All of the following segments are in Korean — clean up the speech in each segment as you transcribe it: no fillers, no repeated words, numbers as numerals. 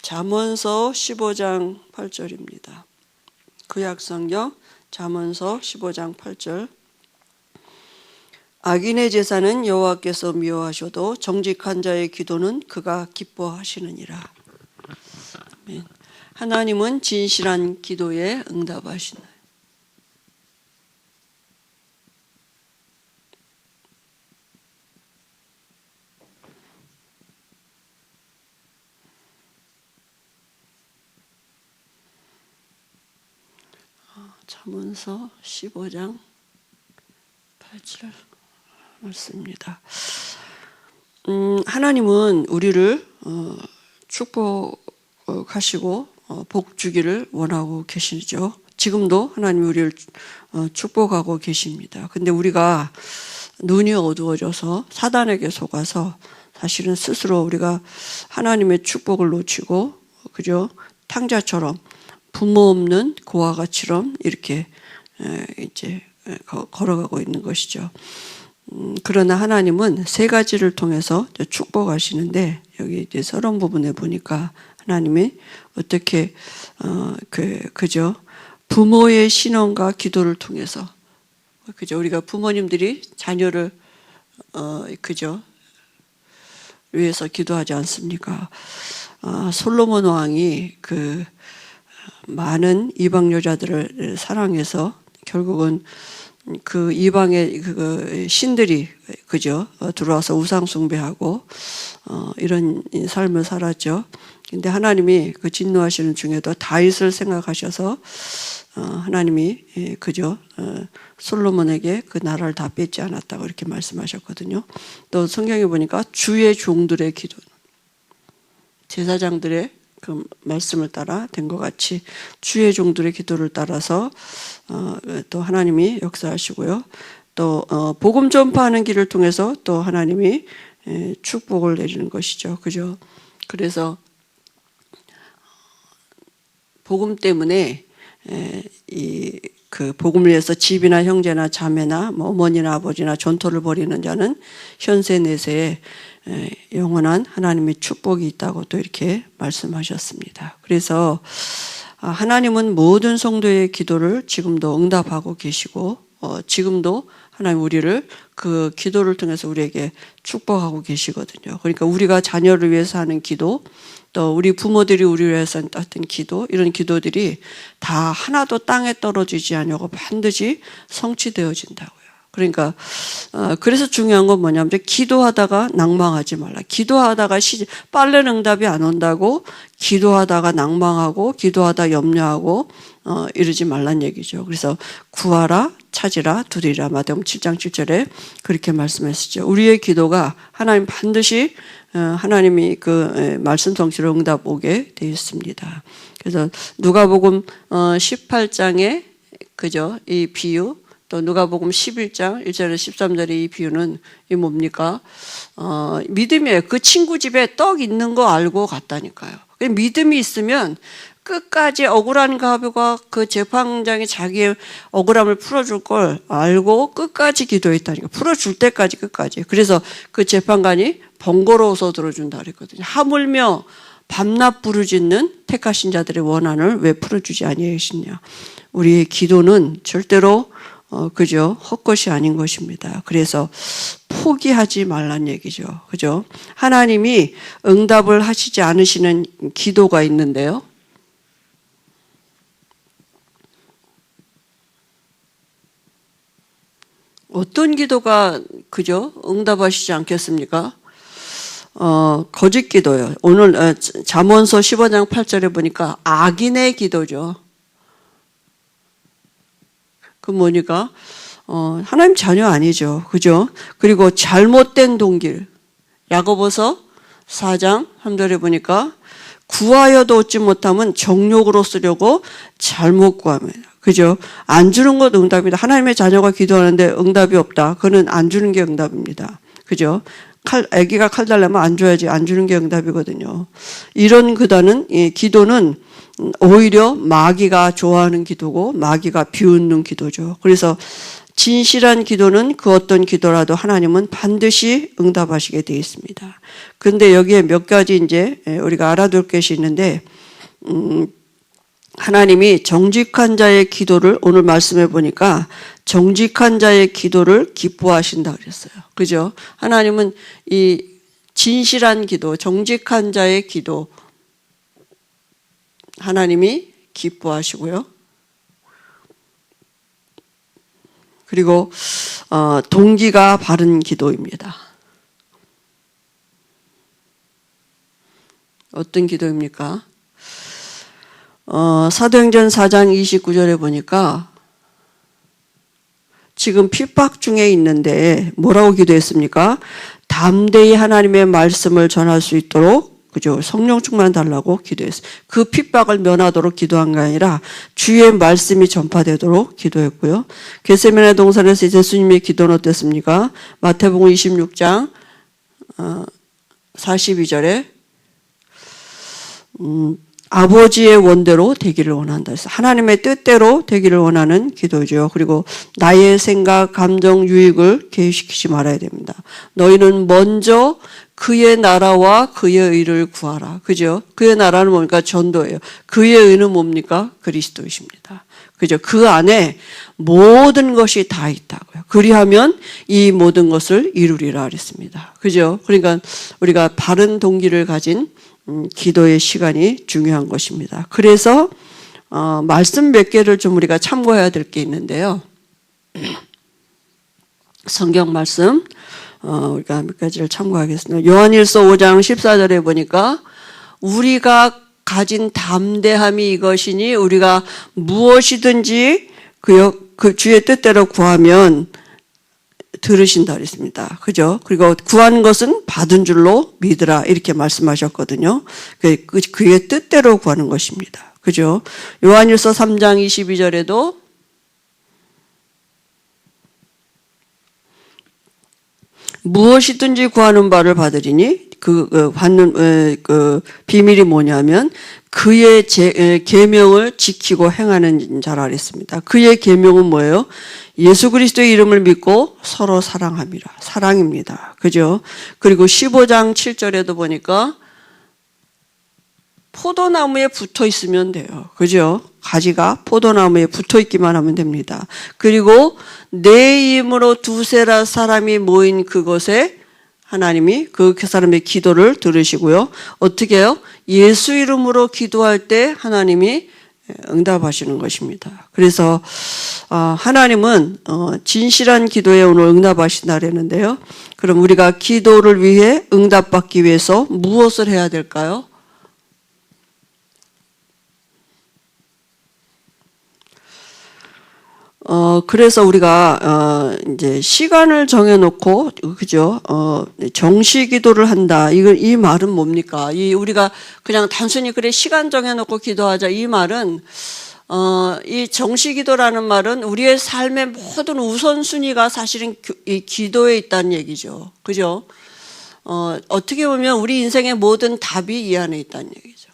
잠언서 15장 8절입니다. 구약성경 잠언서 15장 8절. 악인의 제사는 여호와께서 미워하셔도 정직한 자의 기도는 그가 기뻐하시느니라. 아멘. 하나님은 진실한 기도에 응답하시나요? 잠언서 15장 8절 말씀입니다. 하나님은 우리를 축복하시고 복 주기를 원하고 계시죠. 지금도 하나님이 우리를 축복하고 계십니다. 근데 우리가 눈이 어두워져서 사단에게 속아서 사실은 스스로 우리가 하나님의 축복을 놓치고, 그죠? 탕자처럼 부모 없는 고아 같이럼 이렇게 이제 걸어가고 있는 것이죠. 그러나 하나님은 세 가지를 통해서 축복하시는데, 여기 이제 서론 부분에 보니까 하나님이 어떻게 그죠? 부모의 신원과 기도를 통해서, 그죠? 우리가 부모님들이 자녀를 그죠? 위해서 기도하지 않습니까? 솔로몬 왕이 그 많은 이방 여자들을 사랑해서 결국은 그 이방의 그 신들이 그죠? 들어와서 우상 숭배하고 이런 삶을 살았죠. 근데 하나님이 그 진노하시는 중에도 다윗을 생각하셔서 하나님이 그죠? 솔로몬에게 그 나라를 다 뺏지 않았다고 이렇게 말씀하셨거든요. 또 성경에 보니까 주의 종들의 기도, 제사장들의 그 말씀을 따라 된 것 같이 주의 종들의 기도를 따라서 또 하나님이 역사하시고요. 또 복음 전파하는 길을 통해서 또 하나님이 축복을 내리는 것이죠. 그죠? 그래서 복음 때문에 이 그 복음을 위해서 집이나 형제나 자매나 뭐 어머니나 아버지나 전토를 벌이는 자는 현세 내세에 영원한 하나님의 축복이 있다고 또 이렇게 말씀하셨습니다. 그래서 하나님은 모든 성도의 기도를 지금도 응답하고 계시고 지금도 하나님 우리를 그 기도를 통해서 우리에게 축복하고 계시거든요. 그러니까 우리가 자녀를 위해서 하는 기도, 또 우리 부모들이 우리를 위해서 했던 기도, 이런 기도들이 다 하나도 땅에 떨어지지 않냐고 반드시 성취되어진다고요. 그러니까 그래서 중요한 건 뭐냐면 기도하다가 낭망하지 말라. 기도하다가 빨리 응답이 안 온다고 기도하다가 낭망하고 기도하다 염려하고 이러지 말란 얘기죠. 그래서 구하라, 찾으라, 두드리라. 마태복음 7장 7절에 그렇게 말씀하시죠. 우리의 기도가 하나님 반드시 하나님이 그 말씀 성취로 응답 오게 되어 있습니다. 그래서 누가복음 18장에 그죠? 이 비유, 또 누가복음 11장 1절에서 13절의 이 비유는 이 뭡니까? 믿음이에요. 그 친구 집에 떡 있는 거 알고 갔다니까요. 믿음이 있으면 끝까지 억울한 가부가 그 재판장이 자기의 억울함을 풀어줄 걸 알고 끝까지 기도했다니까. 풀어줄 때까지 끝까지. 그래서 그 재판관이 번거로워서 들어준다 그랬거든요. 하물며 밤낮 부르짖는 택하신 자들의 원한을 왜 풀어주지 아니하시냐. 우리의 기도는 절대로 그죠? 헛것이 아닌 것입니다. 그래서 포기하지 말란 얘기죠. 그죠? 하나님이 응답을 하시지 않으시는 기도가 있는데요. 어떤 기도가 그죠? 응답하시지 않겠습니까? 거짓 기도요. 오늘 잠언서 15장 8절에 보니까 악인의 기도죠. 그 뭐니까 하나님 자녀 아니죠. 그죠? 그리고 잘못된 동길. 야고보서 4장 3절에 보니까 구하여도 얻지 못하면 정욕으로 쓰려고 잘못 구합니다. 그죠? 안 주는 것 응답이다. 하나님의 자녀가 기도하는데 응답이 없다. 그거는 안 주는 게 응답입니다. 그죠? 아기가 칼 달라면 안 줘야지. 안 주는 게 응답이거든요. 이런 기도는 오히려 마귀가 좋아하는 기도고 마귀가 비웃는 기도죠. 그래서 진실한 기도는 그 어떤 기도라도 하나님은 반드시 응답하시게 되어 있습니다. 그런데 여기에 몇 가지 이제 우리가 알아둘 것이 있는데, 하나님이 정직한 자의 기도를, 오늘 말씀해 보니까 정직한 자의 기도를 기뻐하신다 그랬어요. 그죠? 하나님은 이 진실한 기도, 정직한 자의 기도, 하나님이 기뻐하시고요. 그리고 동기가 바른 기도입니다. 어떤 기도입니까? 사도행전 4장 29절에 보니까 지금 핍박 중에 있는데 뭐라고 기도했습니까? 담대히 하나님의 말씀을 전할 수 있도록, 그죠? 성령 충만 달라고 기도했어요. 그 핍박을 면하도록 기도한 게 아니라 주의 말씀이 전파되도록 기도했고요. 겟세마네 동산에서 예수님의 기도는 어땠습니까? 마태복음 26장 42절에 아버지의 원대로 되기를 원한다 해서 하나님의 뜻대로 되기를 원하는 기도죠. 그리고 나의 생각, 감정, 유익을 개입시키지 말아야 됩니다. 너희는 먼저 그의 나라와 그의 의를 구하라. 그죠? 그의 나라는 뭡니까? 전도예요. 그의 의는 뭡니까? 그리스도이십니다. 그죠? 그 안에 모든 것이 다 있다고요. 그리하면 이 모든 것을 이루리라 그랬습니다. 그죠? 그러니까 우리가 바른 동기를 가진 기도의 시간이 중요한 것입니다. 그래서 말씀 몇 개를 좀 우리가 참고해야 될 게 있는데요. 성경 말씀 우리가 몇 가지를 참고하겠습니다. 요한일서 5장 14절에 보니까 우리가 가진 담대함이 이것이니 우리가 무엇이든지 그 주의 뜻대로 구하면 들으신다 그랬습니다. 그죠? 그리고 구하는 것은 받은 줄로 믿으라 이렇게 말씀하셨거든요. 그의 뜻대로 구하는 것입니다. 그죠? 요한일서 3장 22절에도 무엇이든지 구하는 바를 받으리니 받는 비밀이 뭐냐면 그의 계명을 지키고 행하는 자라 그랬습니다. 그의 계명은 뭐예요? 예수 그리스도의 이름을 믿고 서로 사랑함이라. 사랑입니다. 그죠? 그리고 15장 7절에도 보니까 포도나무에 붙어 있으면 돼요. 그죠? 가지가 포도나무에 붙어 있기만 하면 됩니다. 그리고 내 힘으로 두세라 사람이 모인 그곳에 하나님이 그 사람의 기도를 들으시고요. 어떻게 해요? 예수 이름으로 기도할 때 하나님이 응답하시는 것입니다. 그래서 하나님은 진실한 기도에 오늘 응답하신다 그랬는데요. 그럼 우리가 기도를 위해 응답받기 위해서 무엇을 해야 될까요? 그래서 우리가 이제 시간을 정해놓고, 그죠? 정시 기도를 한다. 이 말은 뭡니까? 우리가 그냥 단순히 그래 시간 정해놓고 기도하자. 이 말은 이 정시 기도라는 말은 우리의 삶의 모든 우선순위가 사실은 이 기도에 있다는 얘기죠. 그죠? 어떻게 보면 우리 인생의 모든 답이 이 안에 있다는 얘기죠.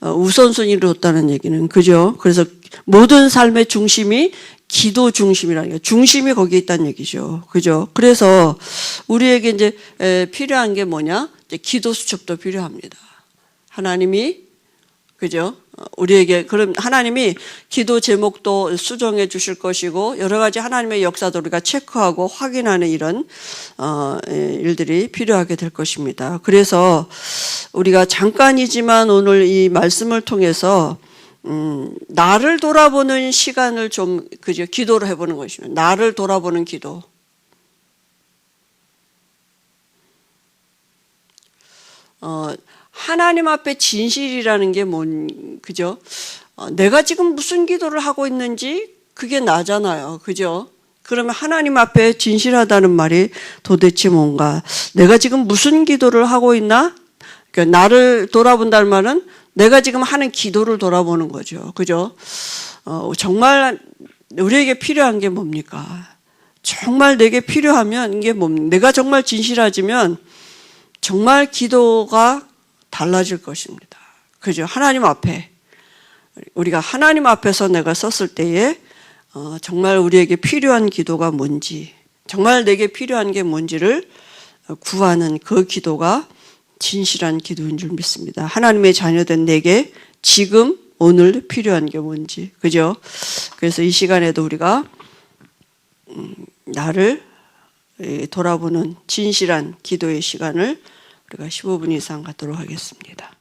우선순위로 뒀다는 얘기는, 그죠? 그래서 모든 삶의 중심이 기도 중심이라는 게 중심이 거기에 있다는 얘기죠. 그죠? 그래서 우리에게 이제 필요한 게 뭐냐? 이제 기도 수첩도 필요합니다. 하나님이, 그죠? 우리에게, 그럼 하나님이 기도 제목도 수정해 주실 것이고, 여러 가지 하나님의 역사도 우리가 체크하고 확인하는 이런, 일들이 필요하게 될 것입니다. 그래서 우리가 잠깐이지만 오늘 이 말씀을 통해서, 나를 돌아보는 시간을 좀, 그죠? 기도를 해보는 것입니다. 나를 돌아보는 기도. 하나님 앞에 진실이라는 게 그죠? 내가 지금 무슨 기도를 하고 있는지 그게 나잖아요. 그죠? 그러면 하나님 앞에 진실하다는 말이 도대체 뭔가? 내가 지금 무슨 기도를 하고 있나? 그러니까 나를 돌아본다는 말은 내가 지금 하는 기도를 돌아보는 거죠. 그죠? 정말 우리에게 필요한 게 뭡니까? 정말 내게 필요하면 이게 뭡니까? 내가 정말 진실하지면 정말 기도가 달라질 것입니다. 그죠? 하나님 앞에, 우리가 하나님 앞에서 내가 썼을 때에 정말 우리에게 필요한 기도가 뭔지, 정말 내게 필요한 게 뭔지를 구하는 그 기도가 진실한 기도인 줄 믿습니다. 하나님의 자녀된 내게 지금 오늘 필요한 게 뭔지, 그죠? 그래서 이 시간에도 우리가 나를 돌아보는 진실한 기도의 시간을 우리가 15분 이상 갖도록 하겠습니다.